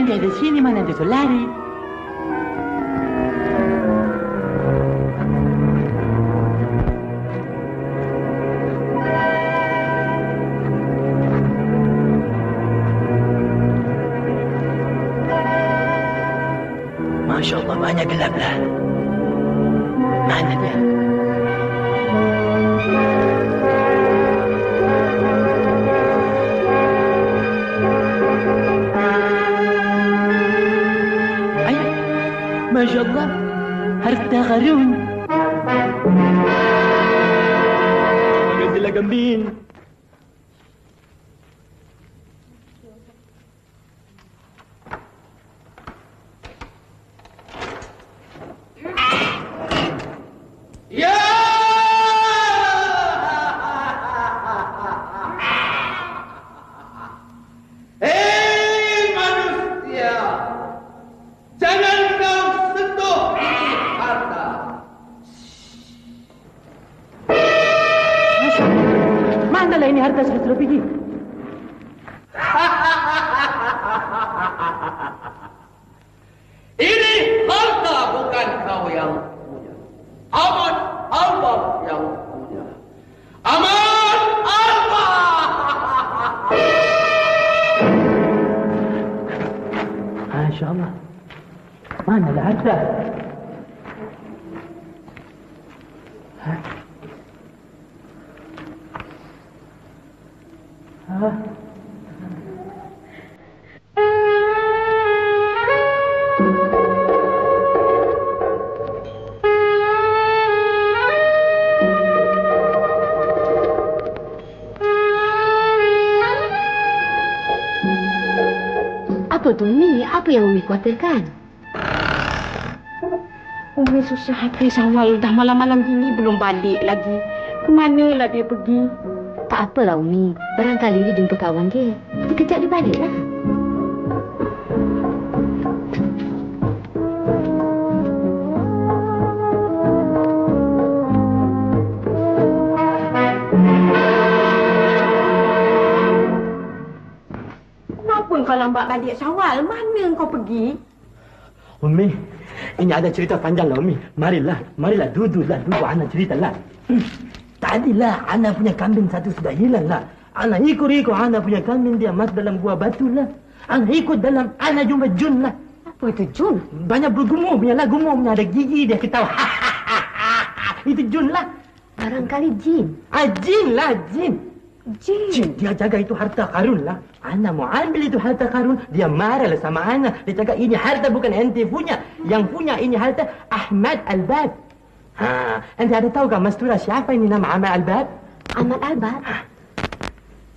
yang ada sini mana ada lari. Masya Allah, banyak gelap lah. Mana dia? Ayah, Masya Allah, harta karun. Magandang gambin. Apa tu, Umi? Apa yang Umi khawatirkan? Umi susah hati Syawal. Dah malam-malam gini belum balik lagi. Kemanalah dia pergi? Tak apalah, Umi. Barangkali dia jumpa kawan dia. Sekejap dia baliklah. Kau lambat balik Syawal, mana kau pergi? Umi, ini ada cerita panjang lah Umi. Marilah duduklah, Ana ceritalah. Tadilah Ana punya kambing satu sudah hilang lah. Ana ikut Ana punya kambing, dia masuk dalam gua batu lah. Ana ikut dalam, Ana jumpa Jun lah. Apa itu Jun? Banyak bergumumnya lah, gumumnya ada gigi, dia ketawa. Itu Jun lah. Barangkali Jin. Jin lah, Jin. Jin, dia jaga itu harta karun lah. Ana mau ambil itu harta karun, dia marah lah sama Ana. Dia cakap ini harta bukan ente punya. Yang punya ini harta Ahmad Al-Bab. Ente ada tahu kan Mastura siapa ini nama Ahmad Al-Bab? Ahmad Al-Bab?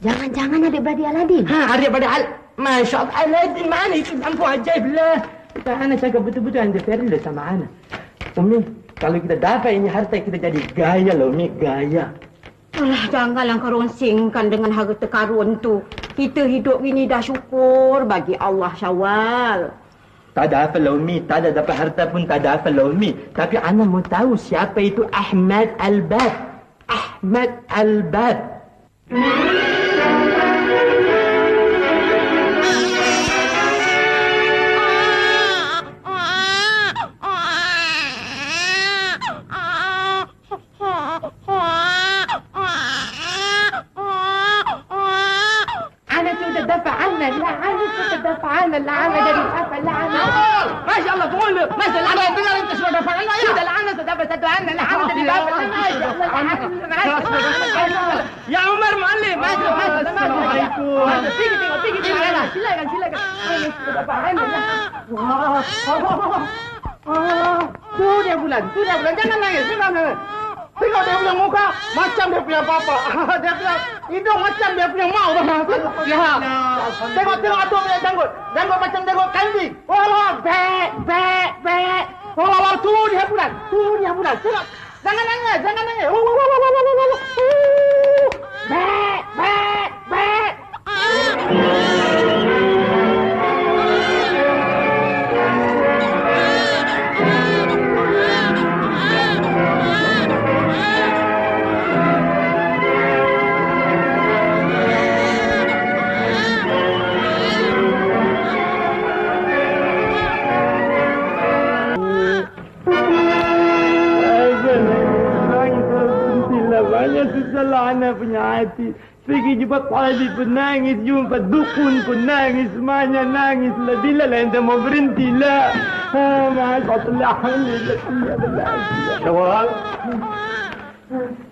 Jangan-jangan adik-beradik Aladin? Adik-beradik Masya Allah, Aladin mana itu? Ampun ajaib lah. Ana cakap betul-betul ente fair lah sama Ana. Umi, kalau kita dapat ini harta, kita jadi gaya lah Umi, gaya. Alah, janganlah kau ronsingkan dengan harta karun tu. Kita hidup ini dah syukur bagi Allah Syawal. Tak ada apa lah Umi, tak ada dapat harta pun tak ada apa lah Umi. Tapi Ana mau tahu siapa itu Ahmad Al-Bab. Ahmad Al-Bab. اللعنة ده بيتقفل لعنة ما شاء الله قول له مثل انا بالله انت شو دفع لنا يا ده لعنة ده بتدفع لنا اللعنة ده بيتقفل يا عمر معلم ما شاء الله تيجي silakan tuh dia bulan jangan nangis tengok dia punya muka macam dia punya papa. Dia punya hidung macam dia punya mau. Ya. Tengok atuk punya janggut macam janggut kambing. Wah, bek. Wah, tu dia bulan. Tengok. Jangan nangis. Bek. Hanya susahlah anak punya hati. Pergi jumpa Qadi pun nangis, jumpa dukun pun nangis, semuanya nangis. Bila lah ente mau berhenti lah. Masyaallah, alhamdulillah. Syawal.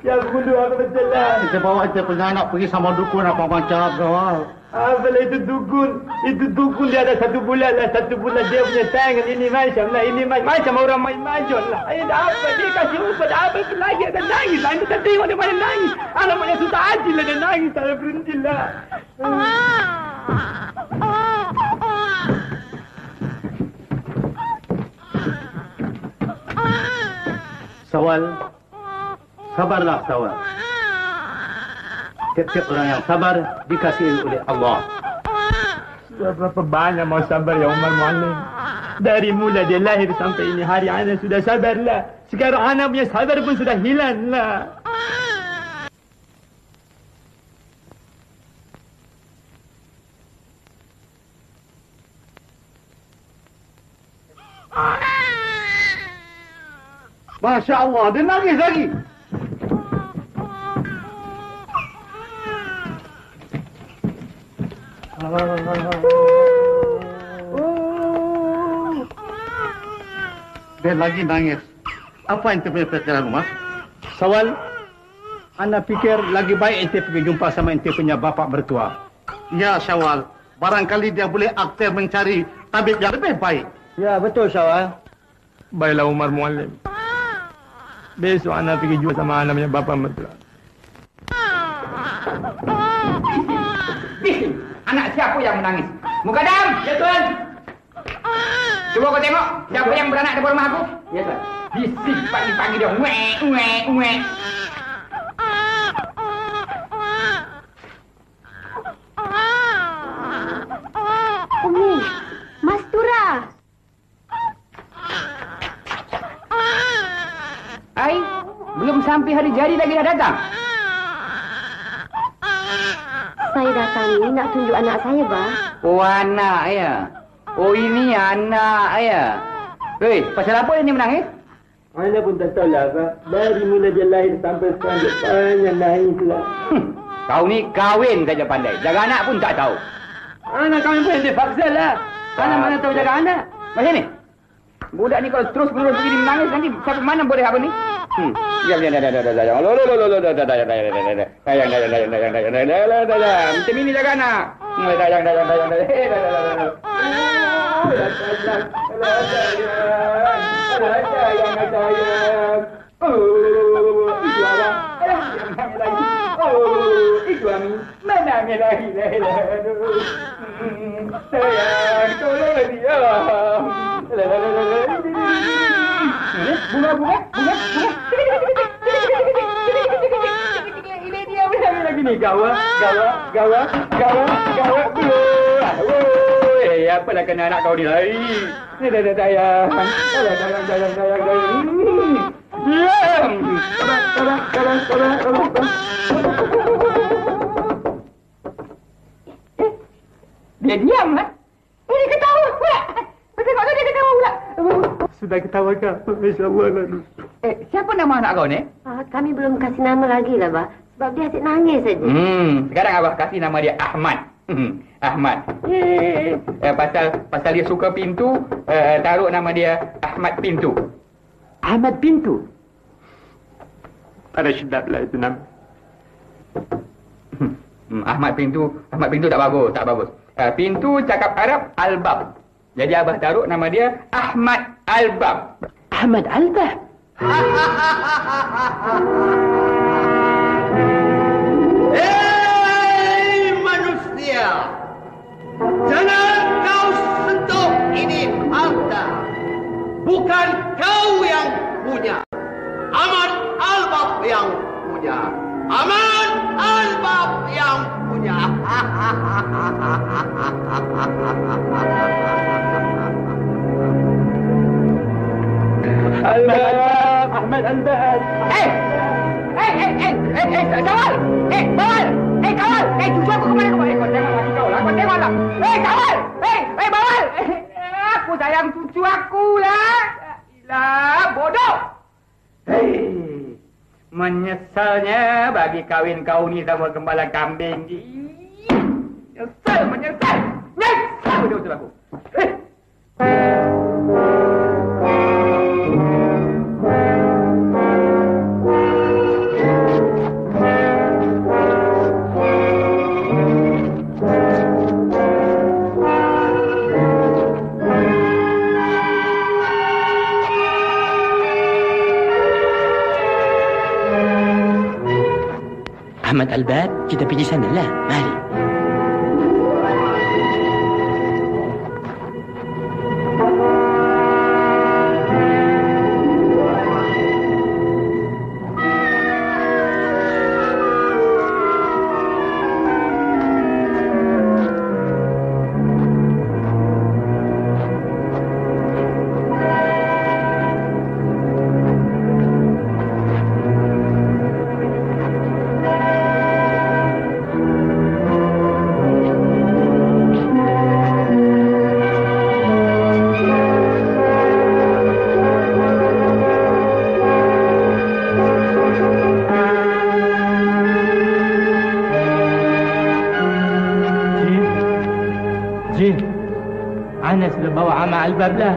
Ya kudu aku betul lah. Kita bawa ente punya anak pergi sama dukun apa macam Syawal. Apalah itu dukun. Itu dukun dia ada 1 bulan lah. 1 bulan dia punya tangan ini macam lah. Ini macam orang main majon lah. Ada apa dia kasih ubat apa lagi ada nangis lah. Anda tak tengok dia mana nangis. Anak mana susah hati lah dia nangis. Tak ada berhenti lah. Syawal. Sabarlah Syawal. Tiap-tiap orang yang sabar dikasihi oleh Allah. Sudah berapa banyak mau sabar ya Umar Muallim. Dari mula dia lahir sampai ini hari anak sudah sabarlah. Sekarang anak punya sabar pun sudah hilang lah. Masya Allah, dia nangis lagi. Dia lagi nangis. Apa ente punya pikiran, Mas? Syawal, anak fikir lagi baik ente pergi jumpa sama ente punya bapak bertua. Ya, Syawal. Barangkali dia boleh aktif mencari tabib yang lebih baik. Ya, betul Syawal. Baiklah Umar Muallim. Besok anak pergi jumpa sama anak punya bapak bertua. Anak siapa yang menangis? Mukadam! Ya, Tuan. Cuba kau tengok siapa yang beranak di rumah aku? Ya, Tuan. Bisik pagi-pagi dia. Uek. Umi, Mas Tura. Ai, belum sampai hari jadi lagi dah datang. Saya datang ini nak tunjuk anak saya, Bah. Oh, anak ya. Oh, ini anak ya. Hei, pasal apa ini menangis? Anak pun tak tahu lah, Pak. Dari mula dia lahir sampai sekarang dia banyak nangis lah. Kau ni kahwin saja pandai. Jaga anak pun tak tahu. Anak kami pun dia paksa lah. Anak mana tahu jaga anak. Macam ni? Budak ni kalau terus menerus begini menangis nanti sampai mana boleh apa ni? Macam ini jaga anak. Bunga. Ini dia lagi ni gawa. Apalah kena anak kau ni lagi. Dah sayang. Dia diam lah. Dia ketawa pula. Tengok dia ketawa pula. Sudah ketawa kah? Masya-Allah lah. Siapa nama anak kau ni? Kami belum kasih nama lagi lah, Bah. Sebab dia asyik nangis saja. Sekarang Abah kasih nama dia Ahmad. Ahmad. Pasal dia suka pintu, taruh nama dia Ahmad Pintu. Ahmad Pintu. Ada sedap lah itu nama. Ahmad Pintu tak bagus. Pintu cakap Arab Al-Bab. Jadi Abah taruh nama dia Ahmad Al-Bab. Ahmad Al-Bab. Hei manusia, jangan kau sentuh ini harta. Bukan kau yang punya. Ahmad Al-Bab yang punya. Ahmad Al-Bab yang punya. Ahmad Al-Bab. Kawal! Bawal! Kawal! Cucu aku kemana kau? Kau tengok lagi kau lah. Kau tengok lah. Kawal! Bawal! Aku sayang cucu aku lah. Ilah, bodoh! Menyesalnya bagi kawin kau ni sama gembala kambing. Menyesal. Nyesal dia usul aku. Ahmad Albab, kita pergi sana lah. Mari. Ana sudah bawa Ahmad Albab lah.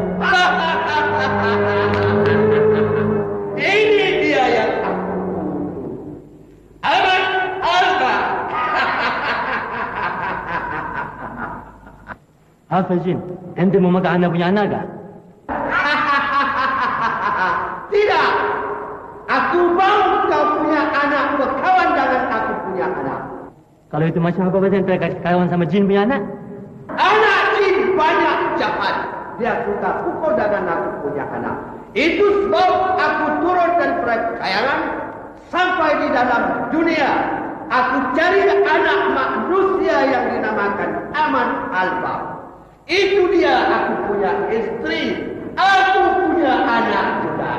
Ini dia yang Ahmad Albab. Apa Jin? Ente mau makan anak punya anak kah? Tidak. Aku mau kau punya anak berkawan dengan aku punya anak. Kalau itu macam apa pasal ente kawan sama Jin punya anak? Anak jin banyak jahat. Dia suka pukul dengan aku punya anak. Itu sebab aku turun dari kayangan sampai di dalam dunia. Aku cari anak manusia yang dinamakan Ahmad Albab. Itu dia aku punya istri. Aku punya anak juga.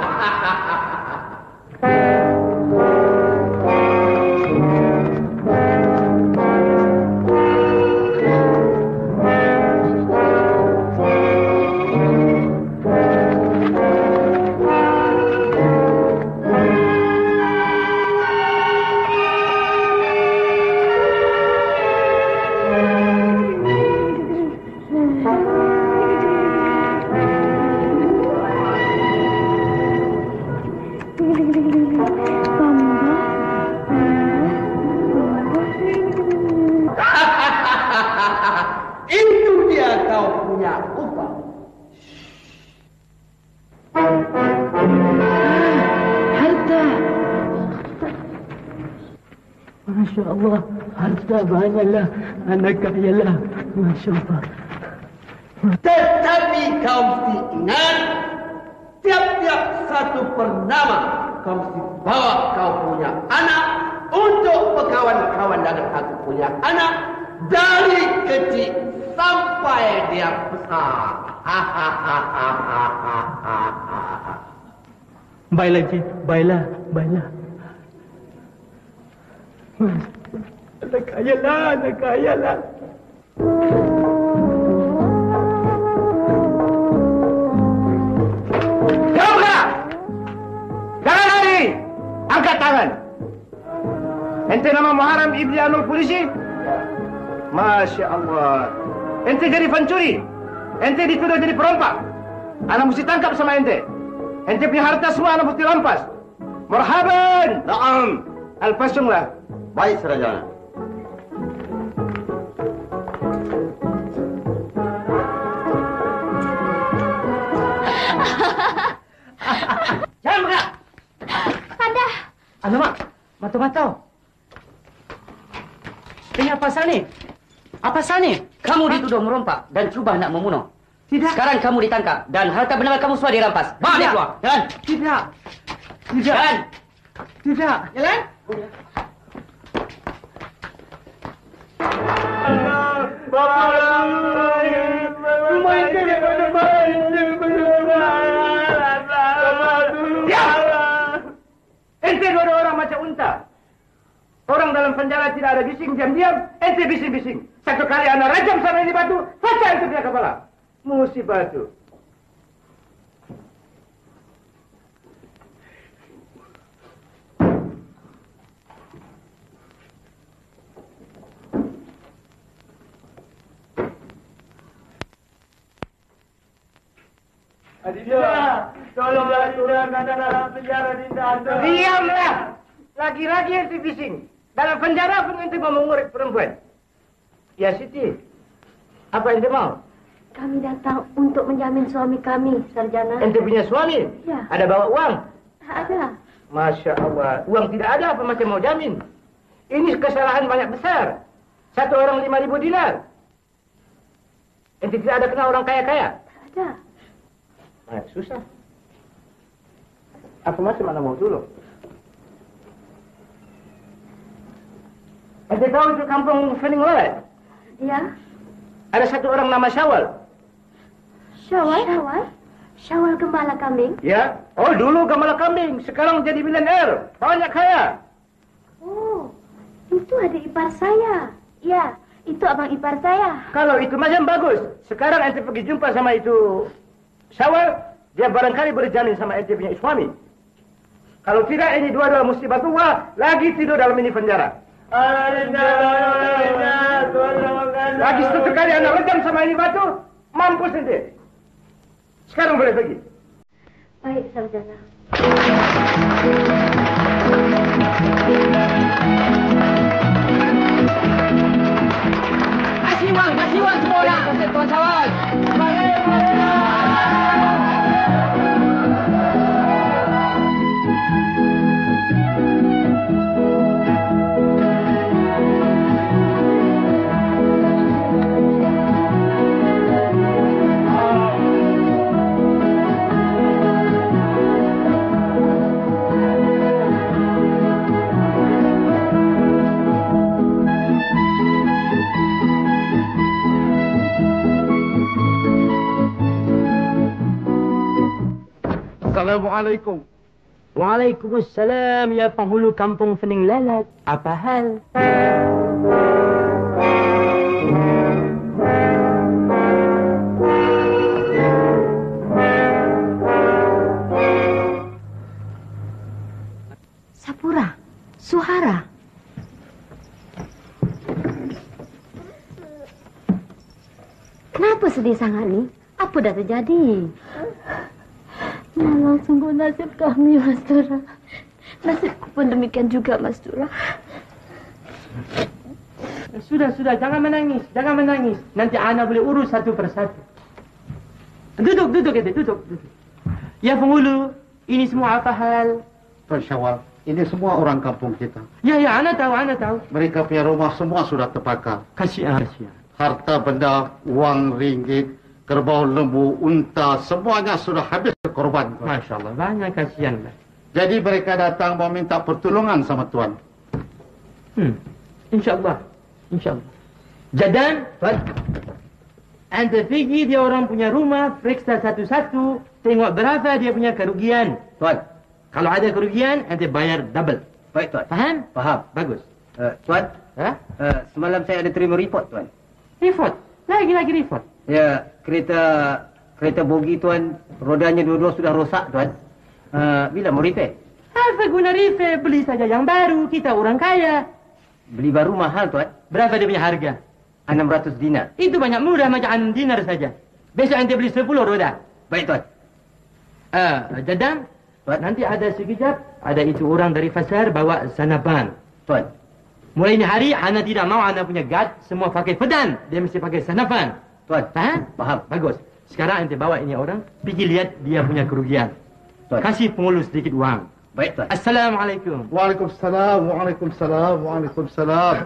Itu dia kau punya upah. Harta. Masya Allah, harta banyaklah, anak kaya lah. Masya Allah. Tetapi kau mesti ingat, tiap-tiap satu pernama kau mesti bawa kau punya anak untuk berkawan-kawan dengan aku punya anak dari kecil sampai dia besar. Baiklah Jin, baiklah. Anak kaya lah. Jauhlah! Jangan lari! Angkat tangan! Ente nama Muharram Ibni Anul polisi? Masya Allah. Ente jadi pencuri. Ente dituduh jadi perompak. Anak mesti tangkap sama ente. Ente punya harta semua anak mesti rampas. Marhaban! Naam. Al-Pasunglah. Baik, Serajana. Jangan bergerak! Anda. Alamak, mata-mata. Ini apa pasal ni? Apa pasal ni? Kamu dituduh merompak dan cuba nak membunuh. Tidak. Sekarang kamu ditangkap dan harta benda kamu semua dirampas. Bawa dia keluar. Jalan. Tidak. Jalan. Tidak. Jalan. Ente dua orang macam unta. Orang dalam penjara tidak ada bising, diam-diam. Ente bising-bising. Satu kali anak rajam sama ini batu, pecah itu punya kepala. Musibah itu. Adinda, tolonglah turunkan dalam penjara Dinda. Diamlah. Lagi-lagi ente bising. Dalam penjara pun ente mau mengurut perempuan. Ya Siti, apa ente mau? Kami datang untuk menjamin suami kami, Sarjana. Ente punya suami? Ya. Ada bawa uang? Tak ada. Masya Allah, uang tidak ada apa macam mau jamin? Ini kesalahan banyak besar. Satu orang 5.000 dinar. Ente tidak ada kenal orang kaya-kaya? Tak ada. Susah. Apa macam mana mau dulu? Ente tahu itu kampung Fening Lalat? Ya. Ada satu orang nama Syawal. Syawal? Syawal gembala kambing? Ya. Oh, dulu gembala kambing. Sekarang jadi milioner. Banyak kaya. Oh, itu adik ipar saya. Ya, itu abang ipar saya. Kalau itu macam bagus. Sekarang ente pergi jumpa sama itu Syawal. Dia barangkali berjamin sama ente punya suami. Kalau tidak, ini dua-dua musibah tua. Lagi tidur dalam ini penjara. Lagi satu kali anak rejam sama ini batu, mampus ente. Sekarang boleh pergi. Baik, Sarjana. Kasih uang semua orang. Tuan Syawal. Assalamualaikum. Waalaikumsalam ya penghulu kampung Fening Lalat. Apa hal? Sapura, Suhara. Kenapa sedih sangat ni? Apa dah terjadi? Malang sungguh nasib kami, Mas Tura. Nasibku pun demikian juga, Mas Tura. Sudah, jangan menangis. Nanti Ana boleh urus satu persatu. Duduk. Ya penghulu, ini semua apa hal? Tuan Syawal, ini semua orang kampung kita. Ya, Ana tahu. Mereka punya rumah semua sudah terbakar. Kasihan. Harta benda, wang ringgit, kerbau lembu, unta, semuanya sudah habis korban. Masya Allah, banyak kasihan. Jadi mereka datang mau minta pertolongan sama Tuan. InsyaAllah. Jadam, Tuan. Anda pergi dia orang punya rumah, periksa satu-satu, tengok berapa dia punya kerugian. Tuan. Kalau ada kerugian, anda bayar double. Baik, Tuan. Faham? Faham. Bagus. Tuan. Semalam saya ada terima report, Tuan. Report? Lagi report? Ya, kereta bogi, Tuan. Rodanya dua-dua sudah rosak, Tuan. Bila mau repair? Apa guna repair? Beli saja yang baru. Kita orang kaya. Beli baru mahal, Tuan. Berapa dia punya harga? 600 dinar. Itu banyak murah macam 6 dinar saja. Besok anda beli 10 roda. Baik, Tuan. Jadam, Tuan. Nanti ada sekejap, ada itu orang dari pasar bawa sanapan. Tuan. Mulai ini hari, Ana tidak mau Ana punya guard semua pakai pedang. Dia mesti pakai sanapan. Tuan. Faham? Faham. Bagus. Sekarang anda bawa ini orang, pergi lihat dia punya kerugian. Tuan. Kasih penghulu sedikit uang. Baik, Tuan. Assalamualaikum. Waalaikumsalam.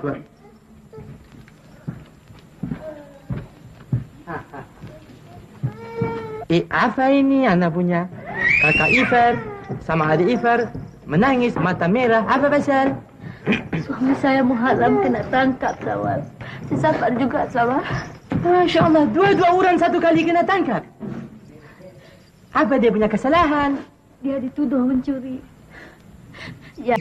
Tuan. Apa ini anak punya? Kakak Ifar sama adik Ifar menangis mata merah. Apa pasal? Suami saya muharam kena tangkap, Sawal. Sesafar juga, Sawal. Masya Allah, dua-dua orang satu kali kena tangkap. Apa dia punya kesalahan? Dia dituduh mencuri. Ya.